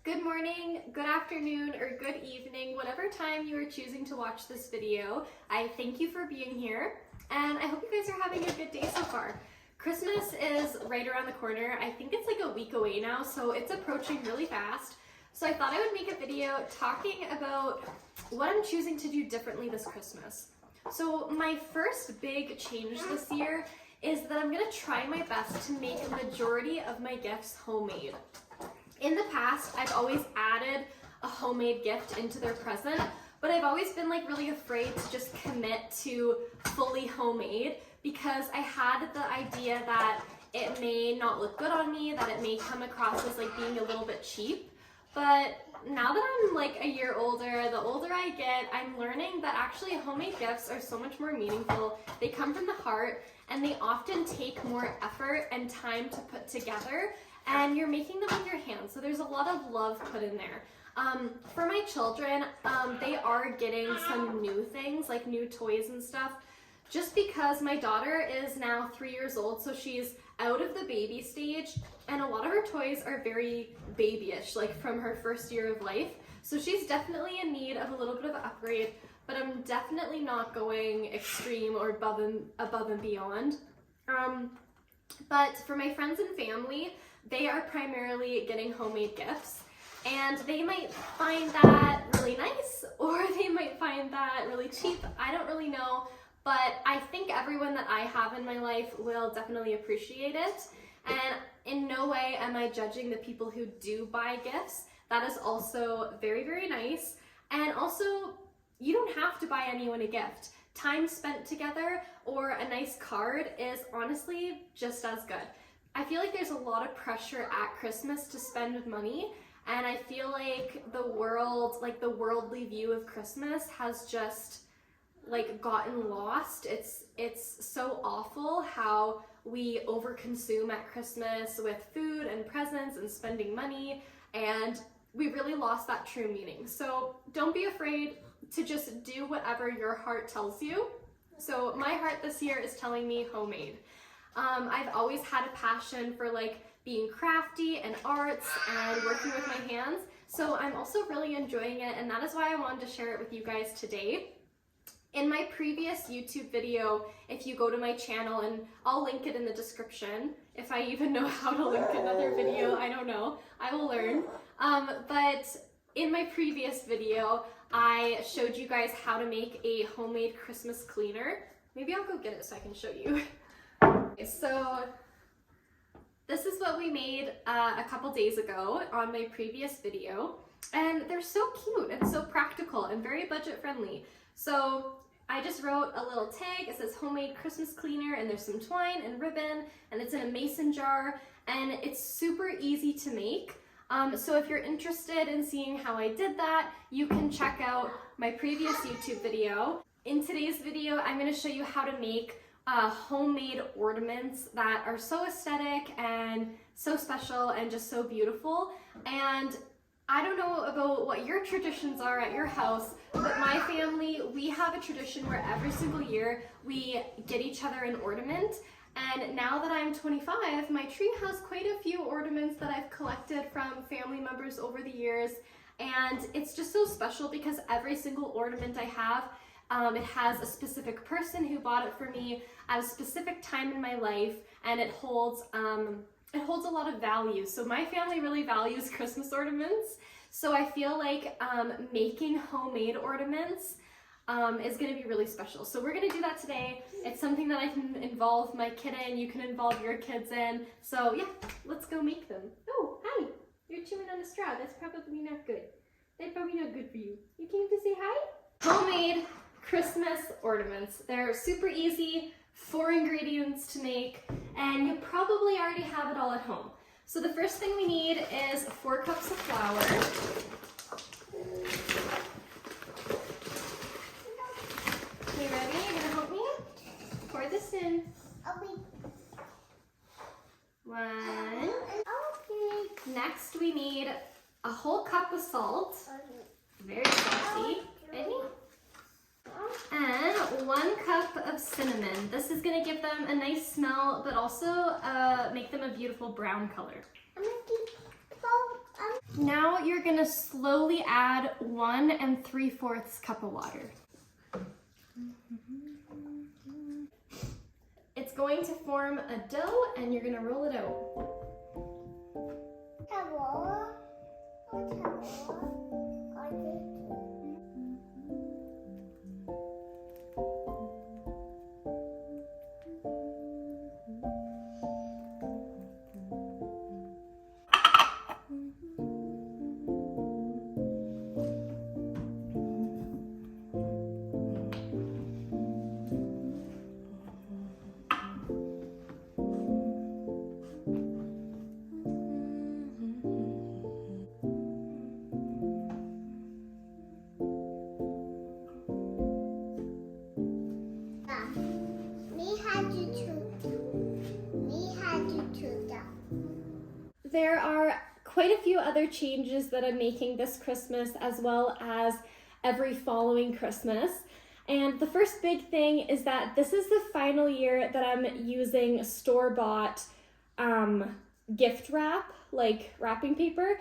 Good morning, good afternoon, or good evening, whatever time you are choosing to watch this video. I thank you for being here, and I hope you guys are having a good day so far. Christmas is right around the corner. I think it's like a week away now, so it's approaching really fast. So I thought I would make a video talking about what I'm choosing to do differently this Christmas. So my first big change this year is that I'm gonna try my best to make a majority of my gifts homemade. In the past, I've always added a homemade gift into their present, but I've always been like really afraid to just commit to fully homemade because I had the idea that it may not look good on me, that it may come across as like being a little bit cheap. But now that I'm like a year older, the older I get, I'm learning that actually homemade gifts are so much more meaningful. They come from the heart and they often take more effort and time to put together. And you're making them with your hands, so there's a lot of love put in there. For my children, they are getting some new things, like new toys and stuff, just because my daughter is now 3 years old, so she's out of the baby stage, and a lot of her toys are very babyish, like from her first year of life. So she's definitely in need of a little bit of an upgrade, but I'm definitely not going extreme or above and beyond. But for my friends and family, they are primarily getting homemade gifts, and they might find that really nice or they might find that really cheap. I don't really know, but I think everyone that I have in my life will definitely appreciate it. And in no way am I judging the people who do buy gifts. That is also very, very nice. And also, you don't have to buy anyone a gift. Time spent together or a nice card is honestly just as good. I feel like there's a lot of pressure at Christmas to spend money, and I feel like the world, like the worldly view of Christmas has just like gotten lost. It's so awful how we overconsume at Christmas with food and presents and spending money, and we really lost that true meaning. So don't be afraid to just do whatever your heart tells you. So my heart this year is telling me homemade. I've always had a passion for like being crafty and arts and working with my hands, so I'm also really enjoying it, and that is why I wanted to share it with you guys today. In my previous YouTube video, if you go to my channel, and I'll link it in the description, if I even know how to link another video, I don't know, I will learn. But in my previous video, I showed you guys how to make a homemade Christmas cleaner. Maybe I'll go get it so I can show you. So this is what we made a couple days ago on my previous video, and they're so cute and so practical and very budget friendly. So I just wrote a little tag. It says homemade Christmas cleaner, and there's some twine and ribbon, and it's in a mason jar, and it's super easy to make. So if you're interested in seeing how I did that, you can check out my previous YouTube video. In today's video, I'm going to show you how to make homemade ornaments that are so aesthetic and so special and just so beautiful. And I don't know about what your traditions are at your house, but my family, we have a tradition where every single year we get each other an ornament. And now that I'm 25, my tree has quite a few ornaments that I've collected from family members over the years. And it's just so special because every single ornament I have, it has a specific person who bought it for me at a specific time in my life, and it holds a lot of value. So my family really values Christmas ornaments. So I feel like making homemade ornaments is going to be really special. So we're going to do that today. It's something that I can involve my kid in. You can involve your kids in. So yeah, let's go make them. Oh, hi. You're chewing on a straw. That's probably not good. That's probably not good for you. You came to say hi? Homemade Christmas ornaments. They're super easy, 4 ingredients to make, and you probably already have it all at home. So the first thing we need is 4 cups of flour. You ready? You gonna help me? Pour this in. 1. Okay. next we need a whole cup of salt, very salty, ready? And 1 cup of cinnamon. This is gonna give them a nice smell, but also make them a beautiful brown color. Now you're gonna slowly add 1 3/4 cup of water. It's going to form a dough and you're gonna roll it out. There are quite a few other changes that I'm making this Christmas as well as every following Christmas. And the first big thing is that this is the final year that I'm using store-bought gift wrap, like wrapping paper.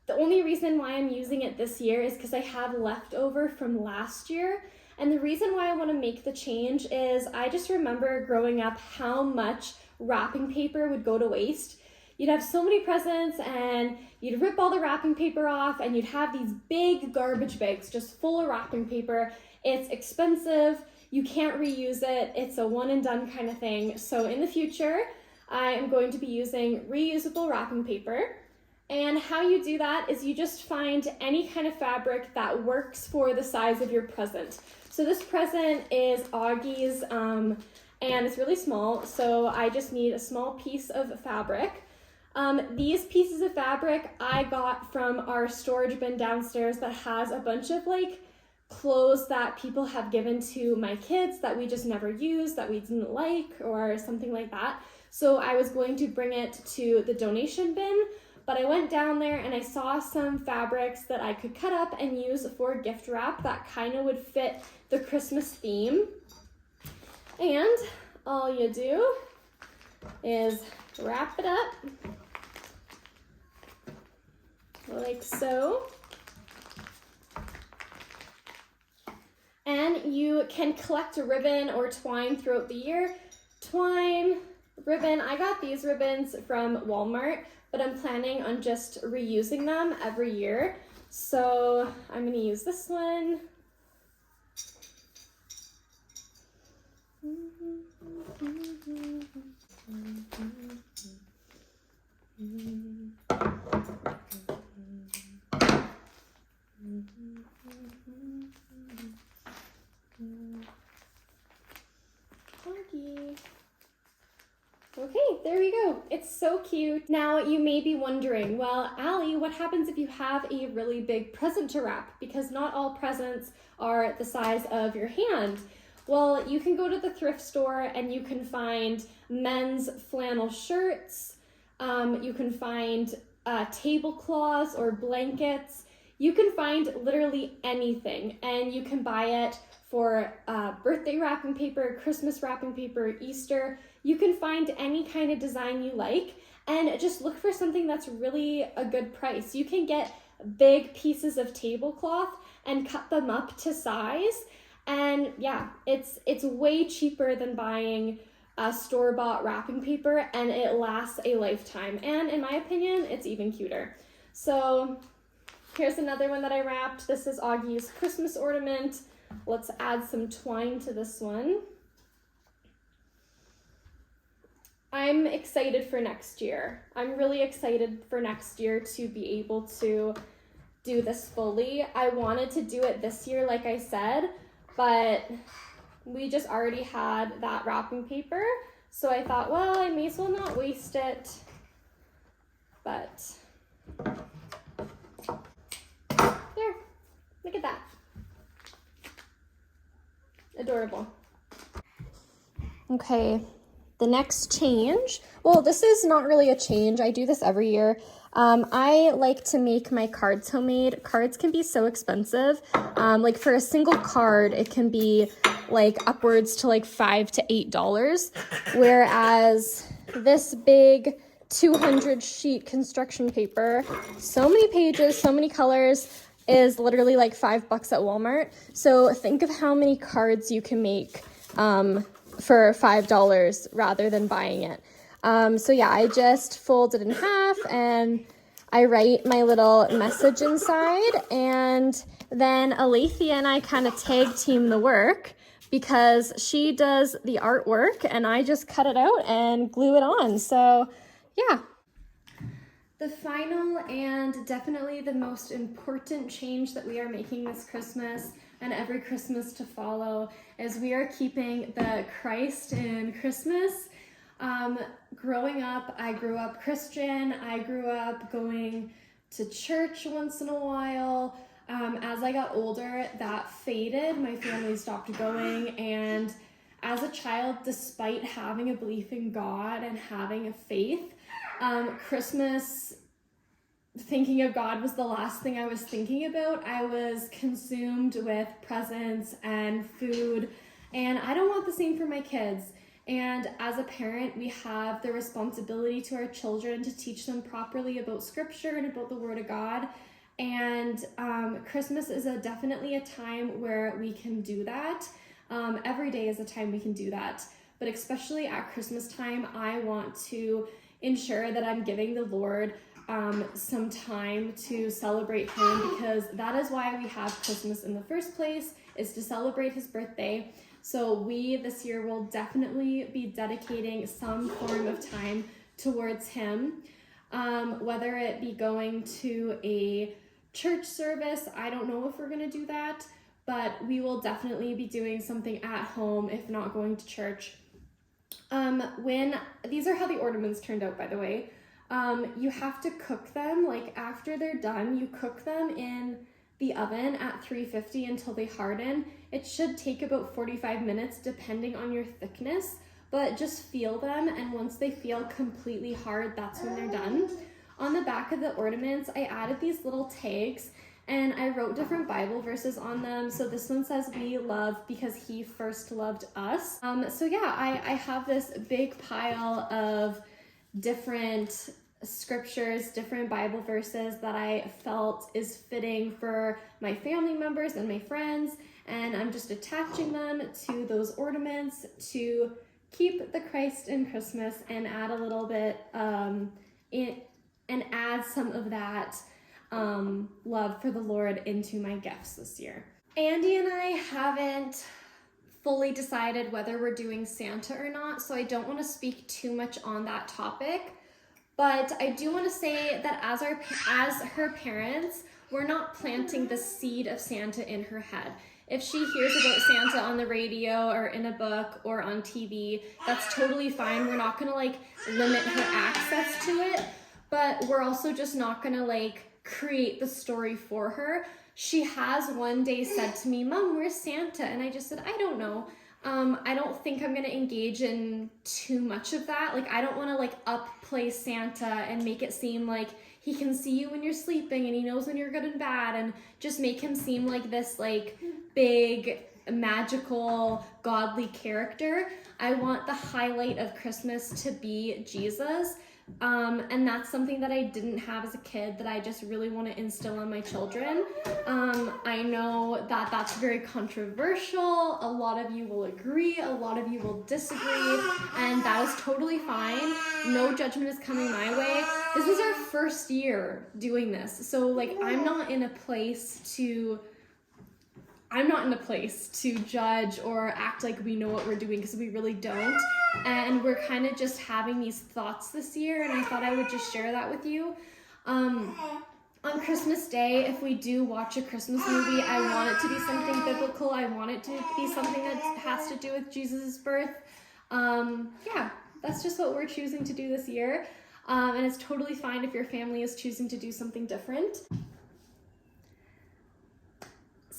The only reason why I'm using it this year is because I have leftover from last year. And the reason why I want to make the change is I just remember growing up how much wrapping paper would go to waste. You'd have so many presents and you'd rip all the wrapping paper off and you'd have these big garbage bags just full of wrapping paper. It's expensive, you can't reuse it, it's a one and done kind of thing. So in the future, I am going to be using reusable wrapping paper. And how you do that is you just find any kind of fabric that works for the size of your present. So this present is Augie's and it's really small, so I just need a small piece of fabric. These pieces of fabric I got from our storage bin downstairs that has a bunch of like clothes that people have given to my kids that we just never used, that we didn't like, or something like that. So I was going to bring it to the donation bin, but I went down there and I saw some fabrics that I could cut up and use for gift wrap that kind of would fit the Christmas theme. And all you do is wrap it up like so. And you can collect a ribbon or twine throughout the year. Twine, ribbon, I got these ribbons from Walmart, but I'm planning on just reusing them every year. So I'm gonna use this one. Okay, there we go. It's so cute. Now you may be wondering, well, Allie, what happens if you have a really big present to wrap? Because not all presents are the size of your hand. Well, you can go to the thrift store and you can find men's flannel shirts. You can find tablecloths or blankets. You can find literally anything, and you can buy it for birthday wrapping paper, Christmas wrapping paper, Easter. You can find any kind of design you like and just look for something that's really a good price. You can get big pieces of tablecloth and cut them up to size. And yeah, it's way cheaper than buying store-bought wrapping paper, and it lasts a lifetime. And in my opinion, it's even cuter. So here's another one that I wrapped. This is Augie's Christmas ornament. Let's add some twine to this one. I'm excited for next year. I'm really excited for next year to be able to do this fully. I wanted to do it this year, like I said, but we just already had that wrapping paper. So I thought, well, I may as well not waste it. But there, look at that. Adorable. Okay, the next change, well, this is not really a change. I do this every year. I like to make my cards homemade. Cards can be so expensive. Like for a single card, it can be like upwards to like $5 to $8. Whereas this big 200 sheet construction paper, so many pages, so many colors, is literally like $5 at Walmart. So think of how many cards you can make for $5 rather than buying it. So yeah, I just fold it in half and I write my little message inside, and then Alethea and I kind of tag team the work because she does the artwork and I just cut it out and glue it on. So yeah. The final and definitely the most important change that we are making this Christmas and every Christmas to follow is we are keeping the Christ in Christmas. Growing up, I grew up Christian. I grew up going to church once in a while. As I got older, that faded. My family stopped going, and as a child, despite having a belief in God and having a faith, Christmas, thinking of God was the last thing I was thinking about. I was consumed with presents and food, and I don't want the same for my kids. And as a parent, we have the responsibility to our children to teach them properly about scripture and about the Word of God. And Christmas is definitely a time where we can do that. Every day is a time we can do that. But especially at Christmas time, I want to ensure that I'm giving the Lord some time to celebrate Him, because that is why we have Christmas in the first place, is to celebrate His birthday. So we this year will definitely be dedicating some form of time towards Him, whether it be going to a church service. I don't know if we're going to do that, but we will definitely be doing something at home, if not going to church. These are how the ornaments turned out, by the way. You have to cook them, like after they're done, you cook them in the oven at 350 until they harden. It should take about 45 minutes depending on your thickness, but just feel them, and once they feel completely hard, that's when they're done. On the back of the ornaments, I added these little tags and I wrote different Bible verses on them. So this one says, "We love because He first loved us." So yeah, I have this big pile of different scriptures, different Bible verses that I felt is fitting for my family members and my friends, and I'm just attaching them to those ornaments to keep the Christ in Christmas and add a little bit and add some of that love for the Lord into my gifts this year. Andy and I haven't fully decided whether we're doing Santa or not, so I don't want to speak too much on that topic. But I do want to say that as her parents, we're not planting the seed of Santa in her head. If she hears about Santa on the radio or in a book or on TV, that's totally fine. We're not going to like limit her access to it, but we're also just not going to like create the story for her. She has one day said to me, "Mom, where's Santa?" And I just said, "I don't know. I don't think I'm gonna engage in too much of that. Like, I don't want to like upplay Santa and make it seem like he can see you when you're sleeping and he knows when you're good and bad, and just make him seem like this like big magical godly character. I want the highlight of Christmas to be Jesus. And that's something that I didn't have as a kid that I just really want to instill on my children. I know that that's very controversial. A lot of you will agree, a lot of you will disagree, and that is totally fine. No judgment is coming my way. This is our first year doing this, so like I'm not in a place to judge or act like we know what we're doing, because we really don't. And we're kind of just having these thoughts this year, and I thought I would just share that with you. On Christmas Day, if we do watch a Christmas movie, I want it to be something biblical. I want it to be something that has to do with Jesus' birth. Yeah, that's just what we're choosing to do this year. And it's totally fine if your family is choosing to do something different.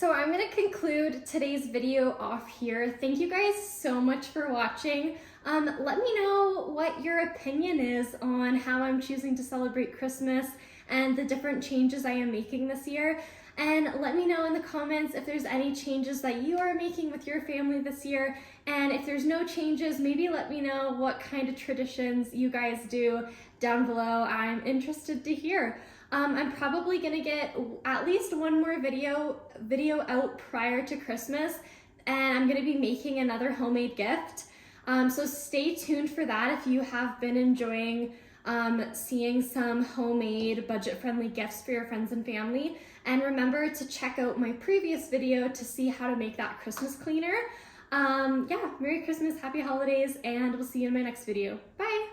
So I'm gonna conclude today's video off here. Thank you guys so much for watching. Let me know what your opinion is on how I'm choosing to celebrate Christmas and the different changes I am making this year. And let me know in the comments if there's any changes that you are making with your family this year. And if there's no changes, maybe let me know what kind of traditions you guys do down below. I'm interested to hear. I'm probably gonna get at least one more video out prior to Christmas, and I'm gonna be making another homemade gift. So stay tuned for that if you have been enjoying seeing some homemade budget-friendly gifts for your friends and family. And remember to check out my previous video to see how to make that Christmas cleaner. Yeah, Merry Christmas, Happy Holidays, and we'll see you in my next video. Bye!